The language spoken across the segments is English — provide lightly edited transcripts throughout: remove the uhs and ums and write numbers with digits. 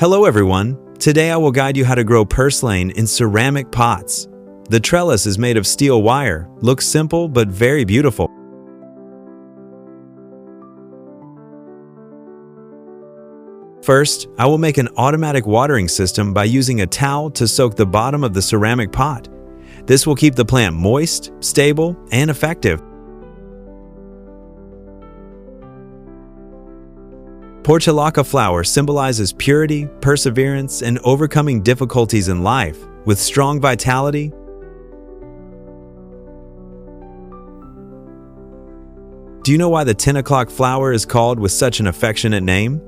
Hello everyone! Today I will guide you how to grow purslane in ceramic pots. The trellis is made of steel wire, looks simple but very beautiful. First, I will make an automatic watering system by using a towel to soak the bottom of the ceramic pot. This will keep the plant moist, stable, and effective. Portulaca flower symbolizes purity, perseverance, and overcoming difficulties in life, with strong vitality. Do you know why the 10 o'clock flower is called with such an affectionate name?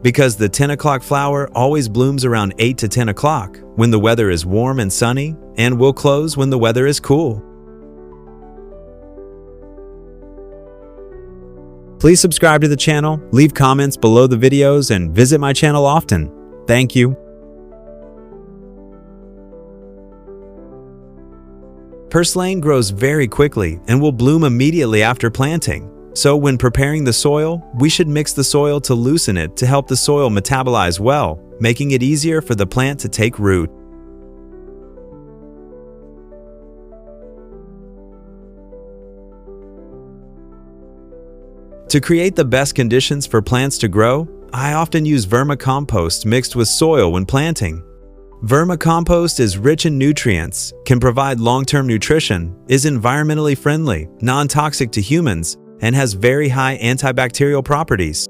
Because the 10 o'clock flower always blooms around 8 to 10 o'clock, when the weather is warm and sunny, and will close when the weather is cool. Please subscribe to the channel, leave comments below the videos, and visit my channel often. Thank you. Purslane grows very quickly and will bloom immediately after planting. So when preparing the soil, we should mix the soil to loosen it to help the soil metabolize well, making it easier for the plant to take root. To create the best conditions for plants to grow, I often use vermicompost mixed with soil when planting. Vermicompost is rich in nutrients, can provide long-term nutrition, is environmentally friendly, non-toxic to humans, and has very high antibacterial properties.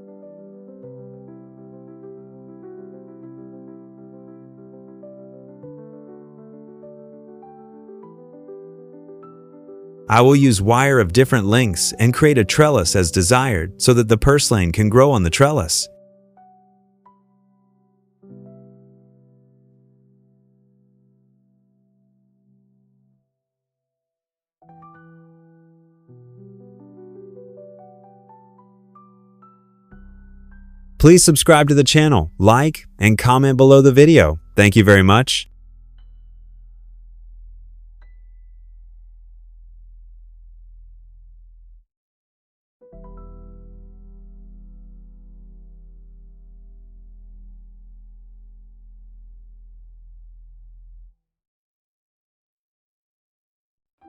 I will use wire of different lengths and create a trellis as desired so that the purslane can grow on the trellis. Please subscribe to the channel, like, and comment below the video. Thank you very much.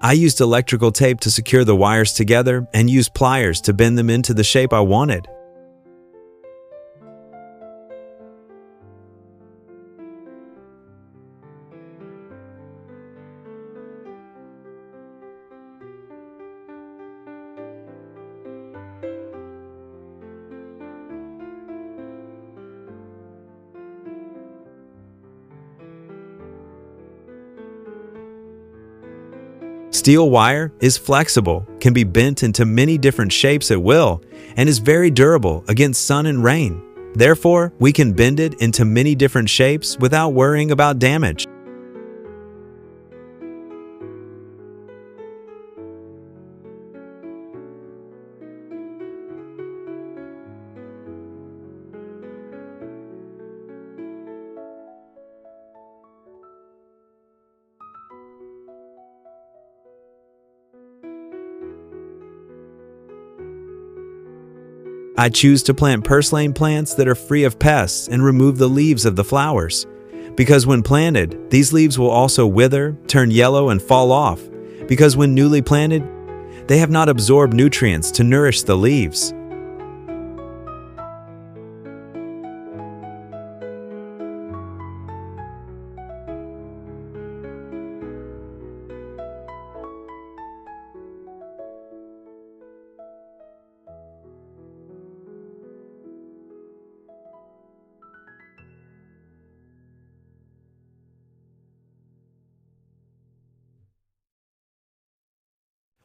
I used electrical tape to secure the wires together and used pliers to bend them into the shape I wanted. Steel wire is flexible, can be bent into many different shapes at will, and is very durable against sun and rain. Therefore, we can bend it into many different shapes without worrying about damage. I choose to plant purslane plants that are free of pests and remove the leaves of the flowers. Because when planted, these leaves will also wither, turn yellow, and fall off. Because when newly planted, they have not absorbed nutrients to nourish the leaves.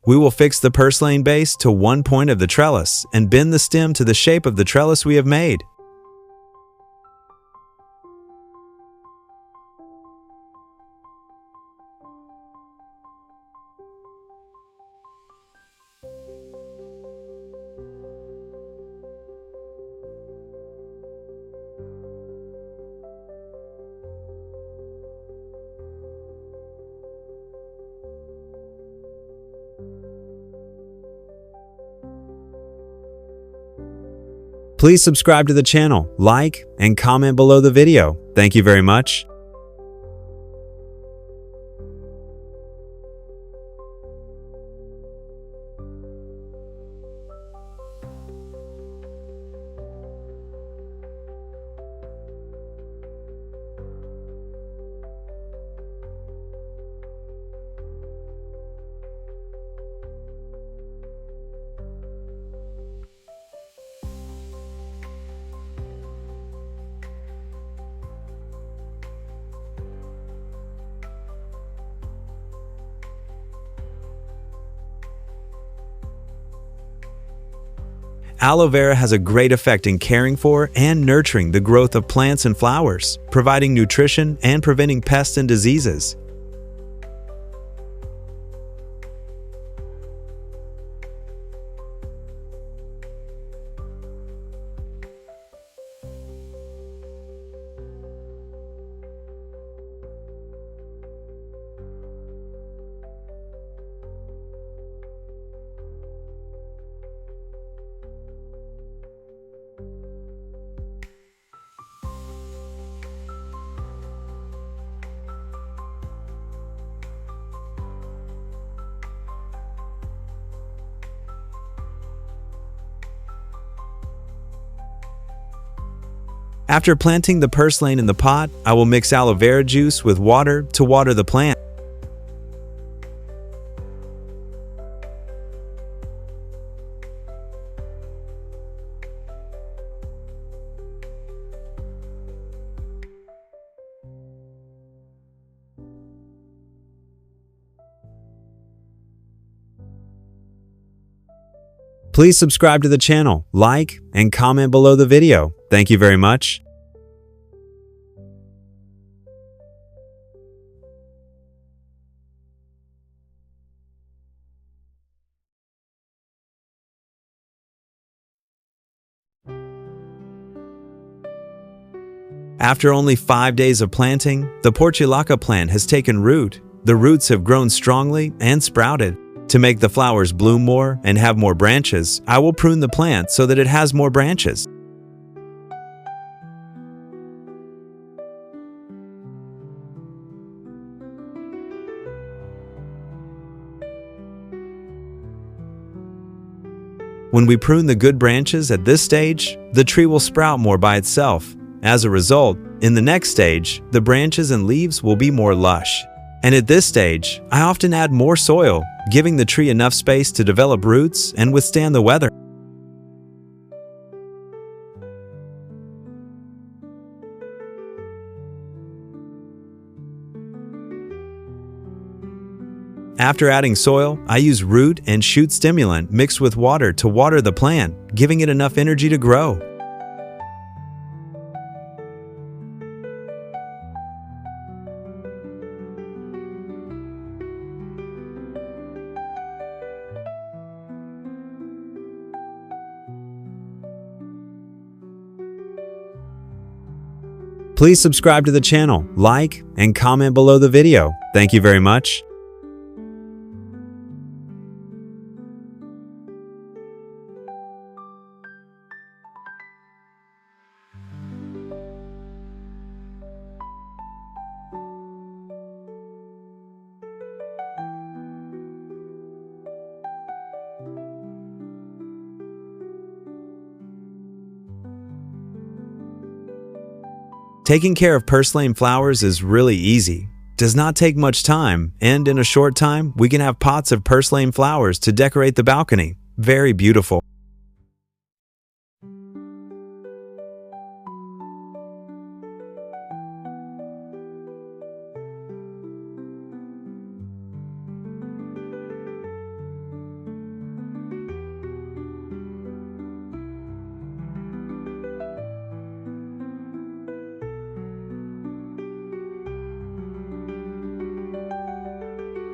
We will fix the purslane base to one point of the trellis and bend the stem to the shape of the trellis we have made. Please subscribe to the channel, like, and comment below the video. Thank you very much. Aloe vera has a great effect in caring for and nurturing the growth of plants and flowers, providing nutrition and preventing pests and diseases. After planting the purslane in the pot, I will mix aloe vera juice with water to water the plant. Please subscribe to the channel, like, and comment below the video. Thank you very much. After only 5 days of planting, the Portulaca plant has taken root. The roots have grown strongly and sprouted. To make the flowers bloom more and have more branches, I will prune the plant so that it has more branches. When we prune the good branches at this stage, the tree will sprout more by itself. As a result, in the next stage, the branches and leaves will be more lush. And at this stage, I often add more soil, giving the tree enough space to develop roots and withstand the weather. After adding soil, I use root and shoot stimulant mixed with water to water the plant, giving it enough energy to grow. Please subscribe to the channel, like, and comment below the video. Thank you very much. Taking care of purslane flowers is really easy. Does not take much time, and in a short time, we can have pots of purslane flowers to decorate the balcony. Very beautiful.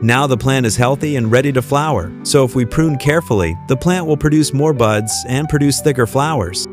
Now the plant is healthy and ready to flower, so if we prune carefully, the plant will produce more buds and produce thicker flowers.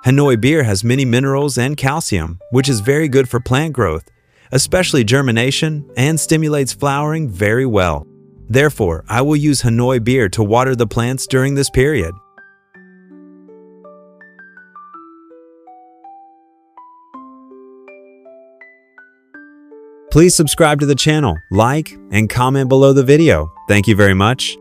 Hanoi beer has many minerals and calcium, which is very good for plant growth, especially germination, and stimulates flowering very well. Therefore, I will use Hanoi beer to water the plants during this period. Please subscribe to the channel, like, and comment below the video. Thank you very much.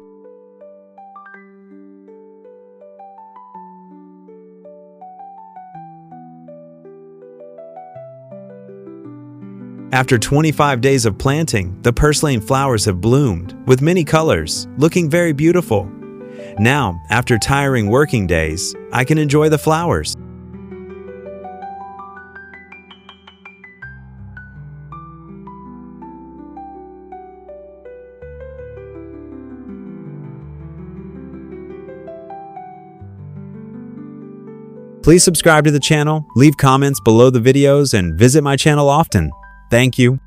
After 25 days of planting, the purslane flowers have bloomed, with many colors, looking very beautiful. Now, after tiring working days, I can enjoy the flowers. Please subscribe to the channel, leave comments below the videos, and visit my channel often. Thank you.